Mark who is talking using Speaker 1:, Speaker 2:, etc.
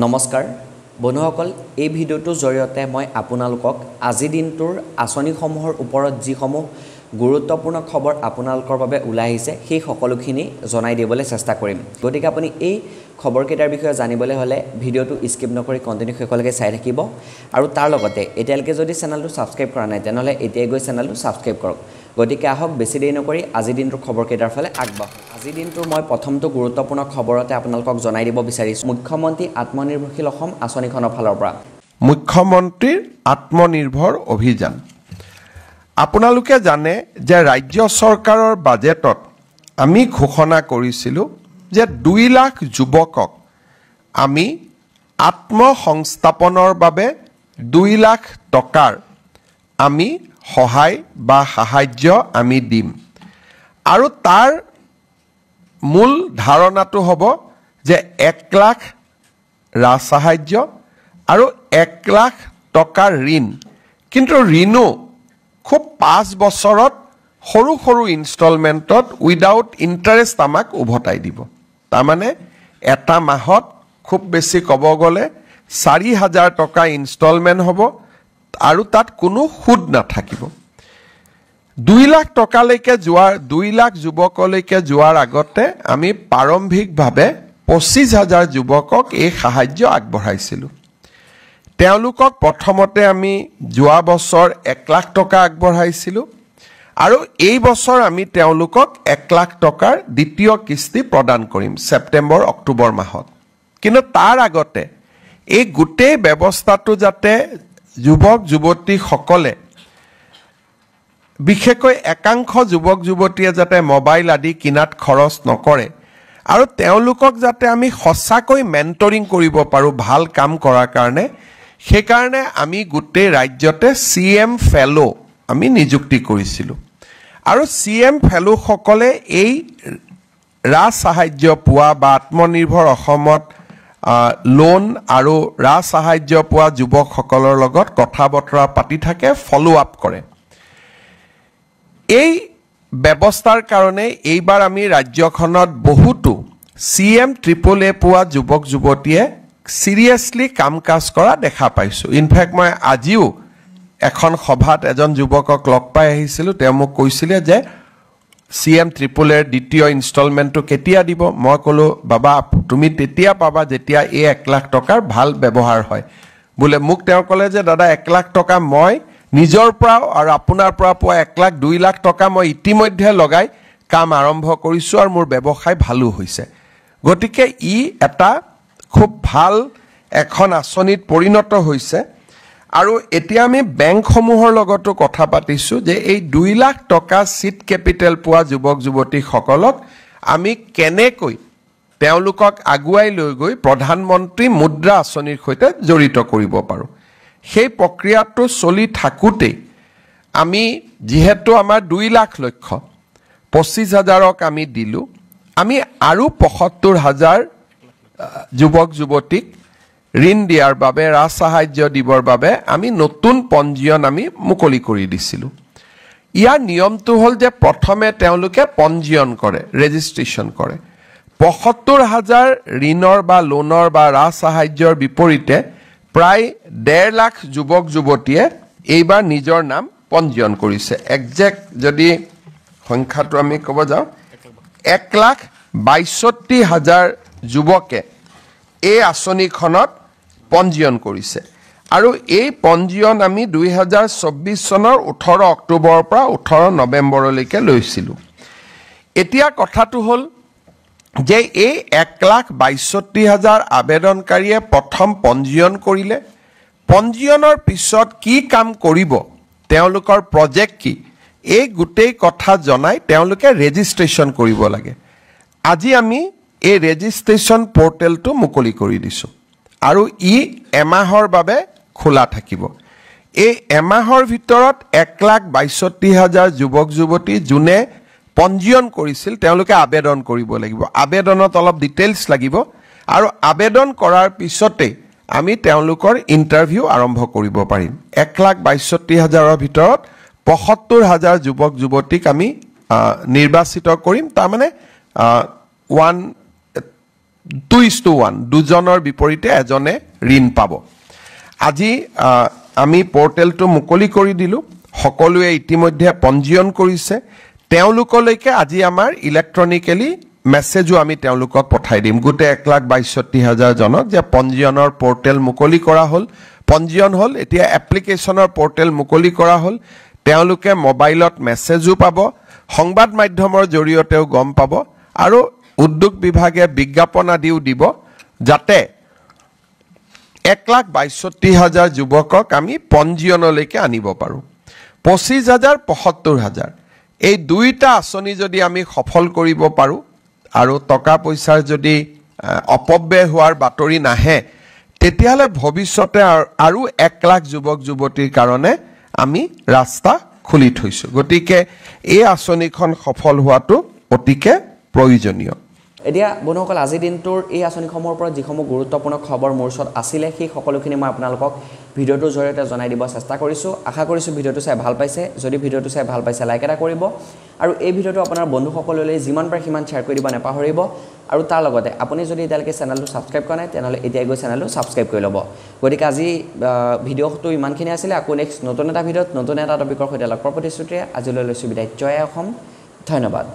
Speaker 1: নমস্কাৰ বন্ধুসকল এই ভিডিঅ'টোৰ জৰিয়তে মই আপোনালোকক আজি দিনটোৰ আঁচনিসমূহৰ ওপৰত যিসমূহ গুৰুত্বপূৰ্ণ খবৰ আপোনালোকৰ বাবে ওলাই আহিছে সেই সকলোখিনি জনাই দিবলৈ চেষ্টা কৰিম গতিকে আপুনি এই খবৰকেইটাৰ বিষয়ে জানিবলৈ হ'লে ভিডিঅ'টো স্কিপ নকৰি কন্টিনিউ শেষলৈকে চাই থাকিব আৰু তাৰ লগতে এতিয়ালৈকে যদি চেনেলটো সাবস্ক্ৰাইব কৰা নাই তেনেহ'লে এতিয়াই গৈ চেনেলটো সাবস্ক্ৰাইব কৰক গতিকে আহক বেছি দেৰি নকৰি আজি দিনটোৰ খবৰকেইটাৰ ফালে আগবাঢ়ো আজি দিনটোৰ মই প্ৰথমটো গুৰুত্বপূৰ্ণ খবৰতে আপোনালোকক জনাই দিব বিচাৰিছোঁ মুখ্যমন্ত্ৰী আত্মনিৰ্ভৰশীল অসম আঁচনিখনৰ ফালৰ পৰা
Speaker 2: মুখ্যমন্ত্ৰীৰ আত্মনিৰ্ভৰ অভিযান আপোনালোকে জানে যে ৰাজ্য চৰকাৰৰ বাজেটত আমি ঘোষণা কৰিছিলোঁ যে 2 লাখ যুৱকক আমি আত্মসংস্থাপনৰ বাবে 2 লাখ টকাৰ আমি সহায় বা সাহায্য আমি দিম আৰু তাৰ মূল ধাৰণাটো হ'ব যে 1 লাখ সাহায্য আৰু 1 লাখ টকাৰ ঋণ কিন্তু ঋণো খুব 5 বছৰত সৰু সৰু ইনষ্টলমেণ্টত উইদাউট ইণ্টাৰেষ্ট আমাক উভতাই দিব তাৰমানে এটা মাহত খুব বেছি ক'ব গ'লে 4,000 টকা ইনষ্টলমেণ্ট হ'ব আৰু তাত কোনো সুদ নাথাকিব 2 লাখ টকালৈকে যোৱাৰ 2 লাখ যুৱকলৈকে যোৱাৰ আগতে আমি প্ৰাৰম্ভিকভাৱে 25,000 যুৱকক এই সাহায্য আগবঢ়াইছিলোঁ তেওঁলোকক প্ৰথমতে আমি যোৱা বছৰ 1 লাখ টকা আগবঢ়াইছিলোঁ আৰু এই বছৰ আমি তেওঁলোকক 1 লাখ টকাৰ দ্বিতীয় কিস্তি প্ৰদান কৰিম সেপ্টেম্বৰ অক্টোবৰ মাহত কিন্তু তাৰ আগতে এই গোটেই ব্যৱস্থাটো যাতে যুৱক যুৱতী সকলে বিশেষকৈ একাংশ যুৱক যুৱতীয়ে যাতে মোবাইল আদি কিনাত খৰচ নকৰে আৰু তেওঁলোকক যাতে আমি সঁচাকৈ মেন্টৰিং কৰিব পাৰো ভাল কাম কৰাৰ কাৰণে সেইকাৰণে আমি গোটেই ৰাজ্যতে সিএম ফেলো আমি নিযুক্তি কৰিছিলোঁ আৰু সিএম ফেলো সকলে এই সাহায্য পোৱা বা আত্মনিৰ্ভৰ অসমত লোন আৰু সাহায্য পোৱা যুৱকসকলৰ লগত কথা বতৰা পাতি থাকে ফলো আপ কৰে এই ব্যৱস্থাৰ কাৰণে এইবাৰ আমি ৰাজ্যখনত বহুতো সিএম ট্ৰিপল এ পোৱা যুৱক যুৱতীয়ে সিৰিয়াসলি কাম কাজ কৰা দেখা পাইছো ইনফ্যাক্ট মই আজিও এখন সভাত এজন যুৱকক লগ পাই আহিছিলোঁ তেওঁ মোক কৈছিলে যে সিএম ট্ৰিপল এৰ দ্বিতীয় ইনষ্টলমেণ্টটো কেতিয়া দিব মই ক'লো বাবা তুমি তেতিয়া পাবা যেতিয়া এই 1 লাখ টকাৰ ভাল ব্যৱহাৰ হয় বোলে মোক তেওঁ ক'লে যে দাদা 1 লাখ টকা মই নিজৰ পৰা আৰু আপোনাৰ পৰা পোৱা 1 লাখ 2 লাখ টকা মই ইতিমধ্যে লগাই কাম আৰম্ভ কৰিছো আৰু মোৰ ব্যৱসায় ভালো হৈছে গতিকে ই এটা খুব ভাল এখন আঁচনিত পৰিণত হৈছে আৰু এতিয়া আমি বেংকসমূহৰ লগতো কথা পাতিছো যে এই 2 লাখ টকা সিট কেপিটেল পোৱা যুৱক যুৱতীসকলক আমি কেনেকৈ তেওঁলোকক আগুৱাই লৈ গৈ প্ৰধানমন্ত্ৰী মুদ্ৰা আঁচনিৰ সৈতে জড়িত কৰিব পাৰো সেই প্ৰক্ৰিয়াটো চলি থাকুতে আমি যেহেতু আমাৰ 2 লাখ লক্ষ্য 25,000ক আমি দিলো আমি আৰু 75,000 যুৱক যুৱতীক ঋণ দিয়াৰ বাবে সাহায্য দিবৰ বাবে আমি নতুন পঞ্জীয়ন আমি মুকলি কৰি দিছিলোঁ ইয়াৰ নিয়মটো হ'ল যে প্ৰথমে তেওঁলোকে পঞ্জীয়ন কৰে ৰেজিষ্ট্ৰেচন কৰে 75,000 ঋণৰ বা লোনৰ বা সাহায্যৰ বিপৰীতে প্ৰায় 1.5 লাখ যুৱক যুৱতীয়ে এইবাৰ নিজৰ নাম পঞ্জীয়ন কৰিছে একজেক্ট যদি সংখ্যাটো আমি ক'ব যাওঁ 1,62,000 যুৱকে এই আঁচনিখনত পঞ্জীয়ন কৰিছে আৰু এই পঞ্জীয়ন আমি 2024 চনৰ 18 অক্টোবৰৰ পৰা 18 নৱেম্বৰলৈকে লৈছিলোঁ এতিয়া কথাটো হ'ল যে এই 1,62,000 আবেদনকাৰীয়ে প্ৰথম পঞ্জীয়ন কৰিলে পঞ্জীয়নৰ পিছত কি কাম কৰিব তেওঁলোকৰ প্ৰজেক্ট কি এই গোটেই কথা জনাই তেওঁলোকে ৰেজিষ্ট্ৰেচন কৰিব লাগে আজি আমি এই ৰেজিষ্ট্ৰেচন পৰ্টেলটো মুকলি কৰি দিছো আৰু ই এমাহৰ বাবে খোলা থাকিব এই এমাহৰ ভিতৰত 1,62,000 যুৱক যুৱতী যোনে পঞ্জীয়ন কৰিছিল তেওঁলোকে আবেদন কৰিব লাগিব আবেদনত অলপ ডিটেইলছ লাগিব আৰু আবেদন কৰাৰ পিছতে আমি তেওঁলোকৰ ইন্টাৰভিউ আৰম্ভ কৰিব পাৰিম 1,62,000ৰ ভিতৰত 75,000 যুৱক যুৱতীক আমি নিৰ্বাচিত কৰিম তাৰমানে 2:1 দুজনৰ বিপৰীতে এজনে ঋণ পাব আজি আমি পৰ্টেলটো মুকলি কৰি দিলো সকলোৱে ইতিমধ্যে পঞ্জীয়ন কৰিছে তেওঁলোকলৈকে আজি আমাৰ ইলেক্ট্ৰনিক্যালি মেছেজো আমি তেওঁলোকক পঠাই দিম গোটে 1,62,000 জনক যে পঞ্জীয়নৰ পৰ্টেল মুকলি কৰা হ'ল পঞ্জীয়ন হ'ল এতিয়া এপ্লিকেশনৰ পৰ্টেল মুকলি কৰা হ'ল তেওঁলোকে মোবাইলত মেছেজো পাব সংবাদ মাধ্যমৰ জৰিয়তেও গম পাব আৰু উদ্যোগ বিভাগে বিজ্ঞাপন আদিও দিব যাতে 1,62,000 যুৱকক আমি পঞ্জীয়নলৈকে আনিব পাৰো 25,000 75,000 এই দুইটা আঁচনি যদি আমি সফল কৰিব পাৰো আৰু টকা পইচাৰ যদি অপব্যয় হোৱাৰ বাতৰি নাহে তেতিয়ালে ভৱিষ্যতে আৰু 1 লাখ যুৱক যুৱতীৰ কাৰণে আমি ৰাস্তা খুলি থৈছো গতিকে এই আঁচনিখন সফল হোৱাটো অতিকে প্ৰয়োজনীয়
Speaker 1: এতিয়া বন্ধুসকল আজি দিনটোৰ এই আঁচনিসমূহৰ ওপৰত যিসমূহ গুৰুত্বপূৰ্ণ খবৰ মোৰ ওচৰত আছিলে সেই সকলোখিনি মই আপোনালোকক ভিডিঅ'টোৰ জৰিয়তে জনাই দিব চেষ্টা কৰিছো আশা কৰিছো ভিডিঅ'টো চাই ভাল পাইছে যদি ভিডিঅ'টো চাই ভাল পাইছে লাইক এটা কৰিব আৰু এই ভিডিঅ'টো আপোনাৰ বন্ধুসকললৈ যিমান পাৰে সিমান শ্বেয়াৰ কৰি দিব নাপাহৰিব আৰু তাৰ লগতে আপুনি যদি এতিয়ালৈকে চেনেলটো সাবস্ক্ৰাইব কৰা নাই তেনেহলে এতিয়া গৈ চেনেলটো সাবস্ক্ৰাইব কৰি ল'ব গতিকে আজি ভিডিঅ'টো ইমানখিনি আছিলে আকৌ নেক্সট নতুন এটা ভিডিঅ'ত নতুন এটা টপিকৰ সৈতে লগ পোৱাৰ প্ৰতিশ্ৰুতিৰে আজিলৈ লৈছো বিদায় জয় অসম ধন্যবাদ